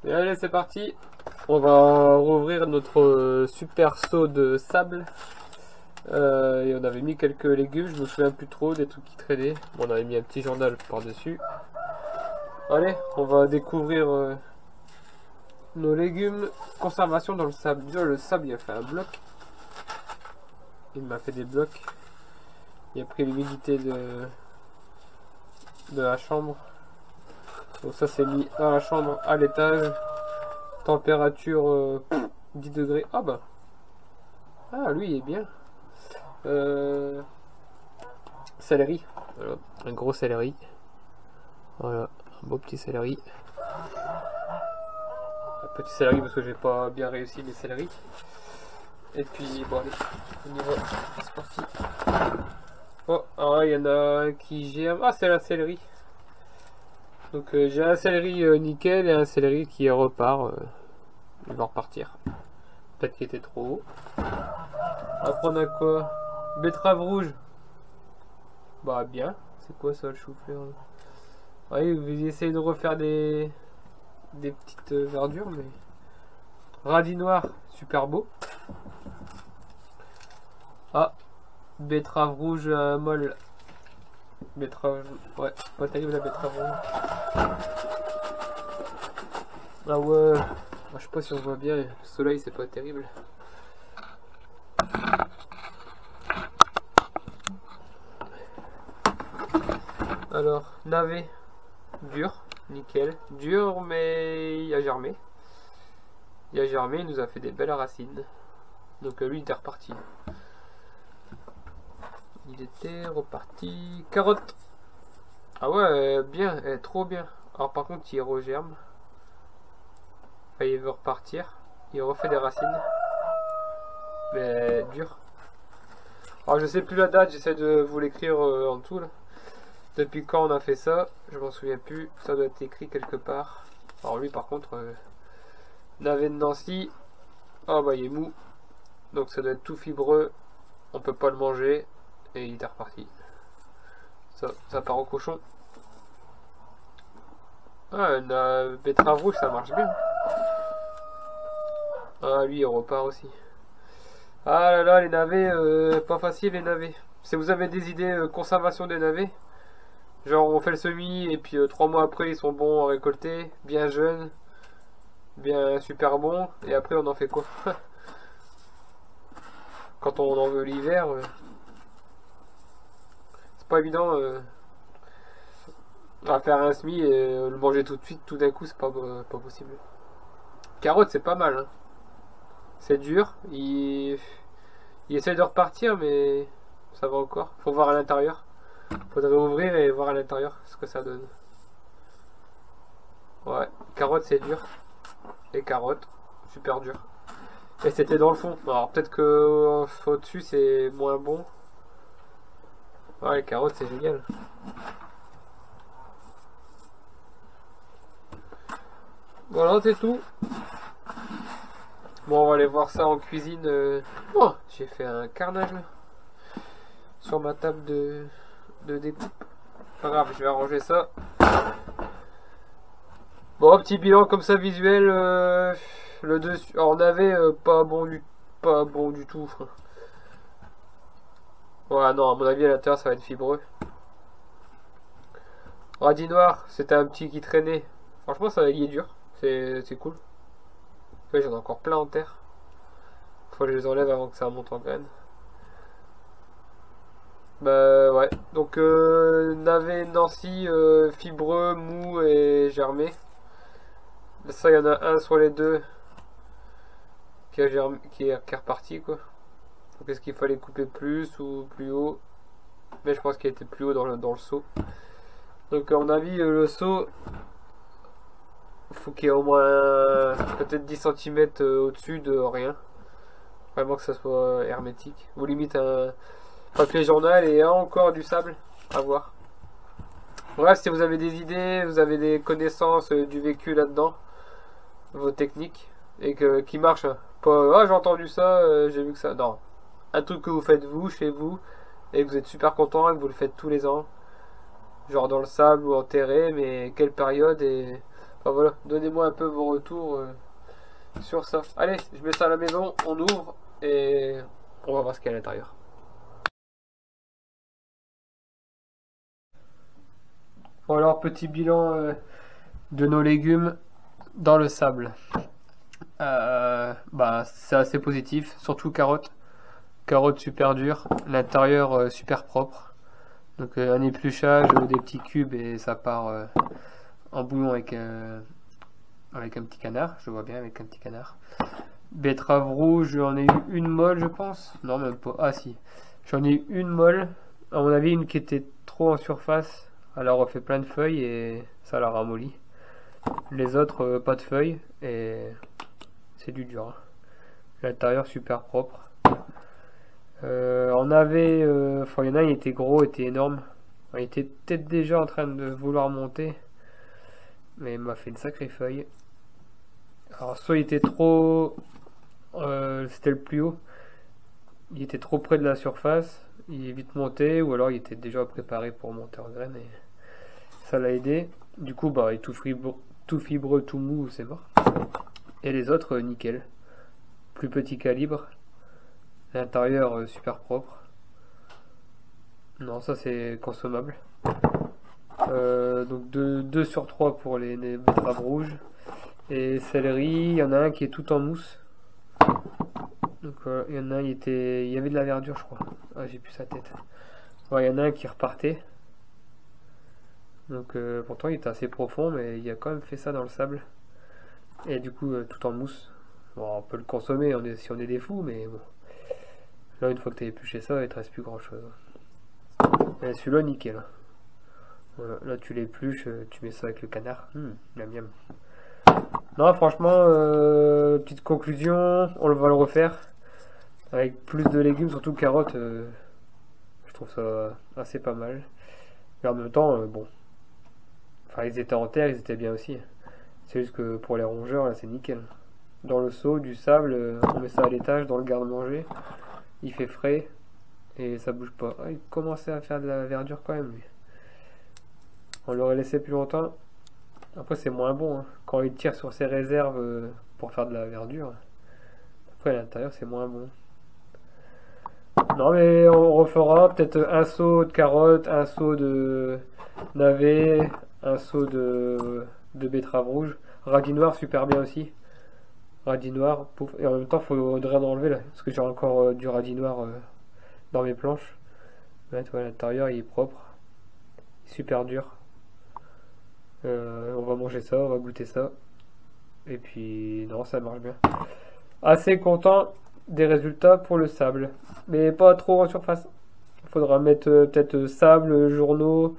Et allez, c'est parti. On va rouvrir notre super seau de sable. Et on avait mis quelques légumes, je me souviens plus trop des trucs qui traînaient. Bon, on avait mis un petit journal par-dessus. Allez, on va découvrir nos légumes. Conservation dans le sable. Déjà, le sable, il a fait un bloc. Il m'a fait des blocs. Il a pris l'humidité de la chambre. Donc ça, c'est mis dans la chambre à l'étage. Température 10 degrés. Ah bah. Ah, lui, il est bien. Céleri. Voilà. Un gros céleri. Voilà. Un beau petit céleri. Un petit céleri parce que j'ai pas bien réussi les céleris. Et puis, bon, allez. On y va. C'est parti. Oh, ah, il y en a un qui germe. Ah, c'est la céleri. Donc, j'ai un céleri nickel et un céleri qui repart. Il va repartir. Peut-être qu'il était trop haut. Après, on a quoi? Betterave rouge. Bah, bien. C'est quoi ça, le chou-fleur? Oui, vous essayez de refaire des petites verdures, mais... Radis noir, super beau. Ah, betterave rouge molle. Betterave... Ouais, pas terrible la betterave rouge. Ah ouais... Je sais pas si on voit bien, le soleil c'est pas terrible. Alors, navet, dur, nickel. Dur mais il a germé. Il a germé, il nous a fait des belles racines. Donc lui il était reparti. Il était reparti. Carotte. Ah ouais, bien, trop bien. Alors par contre il regerme. Enfin, il veut repartir. Il refait des racines. Mais dur. Alors je sais plus la date, j'essaie de vous l'écrire en dessous là. Depuis quand on a fait ça, je m'en souviens plus. Ça doit être écrit quelque part. Alors lui par contre, navet de Nancy. Ah bah il est mou. Donc ça doit être tout fibreux. On peut pas le manger. Et il est reparti. Ça part au cochon. Ah, une betterave rouge, ça marche bien. Ah, lui, il repart aussi. Ah là là, les navets, pas facile les navets. Si vous avez des idées conservation des navets, genre on fait le semis et puis 3 mois après ils sont bons à récolter, bien jeunes, bien super bons, et après on en fait quoi? Quand on en veut l'hiver, c'est pas évident à faire un semis et le manger tout de suite, tout d'un coup, c'est pas possible. Carotte, c'est pas mal. Hein. C'est dur. Il essaie de repartir, mais ça va encore. Faut voir à l'intérieur. Faudrait ouvrir et voir à l'intérieur ce que ça donne. Ouais, carotte, c'est dur. Et carotte, super dur. Et c'était dans le fond. Alors peut-être que au-dessus, c'est moins bon. Ouais, les carottes, c'est génial. Voilà, c'est tout. Bon, on va aller voir ça en cuisine. Oh, j'ai fait un carnage là. Sur ma table de découpe. Pas grave, je vais arranger ça. Bon, petit bilan comme ça visuel. Le dessus. Alors, on avait pas bon du tout. Ouais, non, à mon avis, à l'intérieur, ça va être fibreux. Radis noir, c'était un petit qui traînait. Franchement, ça, il est dur. C'est cool. Ouais, j'en ai encore plein en terre. Faut que je les enlève avant que ça monte en graines. Bah ouais. Donc navet Nancy, fibreux, mou et germé. Ça, il y en a un sur les deux qui a germé, qui est reparti quoi. Donc est-ce qu'il fallait couper plus ou plus haut? Mais je pense qu'il était plus haut dans le seau. Donc à mon avis le seau, faut qu'il y ait au moins peut-être 10 cm au-dessus de rien. Vraiment que ça soit hermétique. Ou limite un papier journal et encore du sable. À voir. Bref, si vous avez des idées, vous avez des connaissances du vécu là-dedans, vos techniques, et qui marchent. Pas, ah j'ai entendu ça, j'ai vu que ça. Non. Un truc que vous faites vous, chez vous, et que vous êtes super content et que vous le faites tous les ans. Genre dans le sable ou enterré, mais quelle période et... Enfin voilà, donnez-moi un peu vos retours sur ça. Allez, je mets ça à la maison, on ouvre et on va voir ce qu'il y a à l'intérieur. Bon alors, petit bilan de nos légumes dans le sable. Bah, c'est assez positif, surtout carottes. Carottes super dures, l'intérieur super propre. Donc un épluchage, des petits cubes et ça part en bouillon avec un petit canard. Je vois bien avec un petit canard. Betterave rouge, j'en ai eu une molle je pense. Non même pas. Ah si. J'en ai eu une molle. À mon avis une qui était trop en surface. Elle a refait plein de feuilles et ça l'a ramolli. Les autres pas de feuilles et c'est du dur. L'intérieur super propre. On avait, enfin, il y en a, il était gros, il était énorme. Il était peut-être déjà en train de vouloir monter, mais il m'a fait une sacrée feuille. Alors, soit il était trop, c'était le plus haut, il était trop près de la surface, il est vite monté, ou alors il était déjà préparé pour monter en graine et ça l'a aidé. Du coup, bah, il est tout fibreux, tout mou, c'est mort. Et les autres, nickel. Plus petit calibre. L'intérieur super propre. Non, ça c'est consommable. Donc 2 sur 3 pour les betteraves rouges. Et céleri, il y en a un qui est tout en mousse. Donc il y en a un, il y avait de la verdure je crois. Ah, j'ai plus sa tête. Ouais, il y en a un qui repartait. Donc pourtant il était assez profond, mais il a quand même fait ça dans le sable. Et du coup tout en mousse. Bon, on peut le consommer si on est des fous, mais bon. Là, une fois que tu as épluché ça, il te reste plus grand chose. Et celui-là, nickel. Voilà, là, tu l'épluches, tu mets ça avec le canard. Miam miam. Non, franchement, petite conclusion, on va le refaire. Avec plus de légumes, surtout carottes. Je trouve ça assez pas mal. Mais en même temps, bon. Enfin, ils étaient en terre, ils étaient bien aussi. C'est juste que pour les rongeurs, là, c'est nickel. Dans le seau, du sable, on met ça à l'étage, dans le garde-manger. Il fait frais et ça bouge pas. Ah, il commençait à faire de la verdure quand même lui. On l'aurait laissé plus longtemps. Après c'est moins bon hein. Quand il tire sur ses réserves pour faire de la verdure. Après à l'intérieur c'est moins bon. Non mais on refera peut-être un seau de carottes, un seau de navets, un seau de betterave rouge. Radis noir super bien aussi. Radis noir, pouf. Et en même temps, il faudrait en enlever là, parce que j'ai encore du radis noir dans mes planches. Là, tu vois, l'intérieur il est propre, super dur. On va manger ça, on va goûter ça. Et puis, non, ça marche bien. Assez content des résultats pour le sable, mais pas trop en surface. Il faudra mettre peut-être sable, journaux,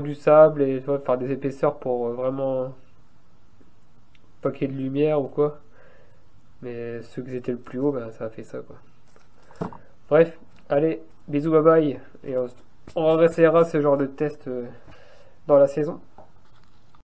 du sable et tu vois, faire des épaisseurs pour vraiment pas qu'il y ait de lumière ou quoi. Mais ceux qui étaient le plus haut, ben, ça a fait ça quoi. Bref, allez, bisous, bye bye. Et on réessayera ce genre de test dans la saison.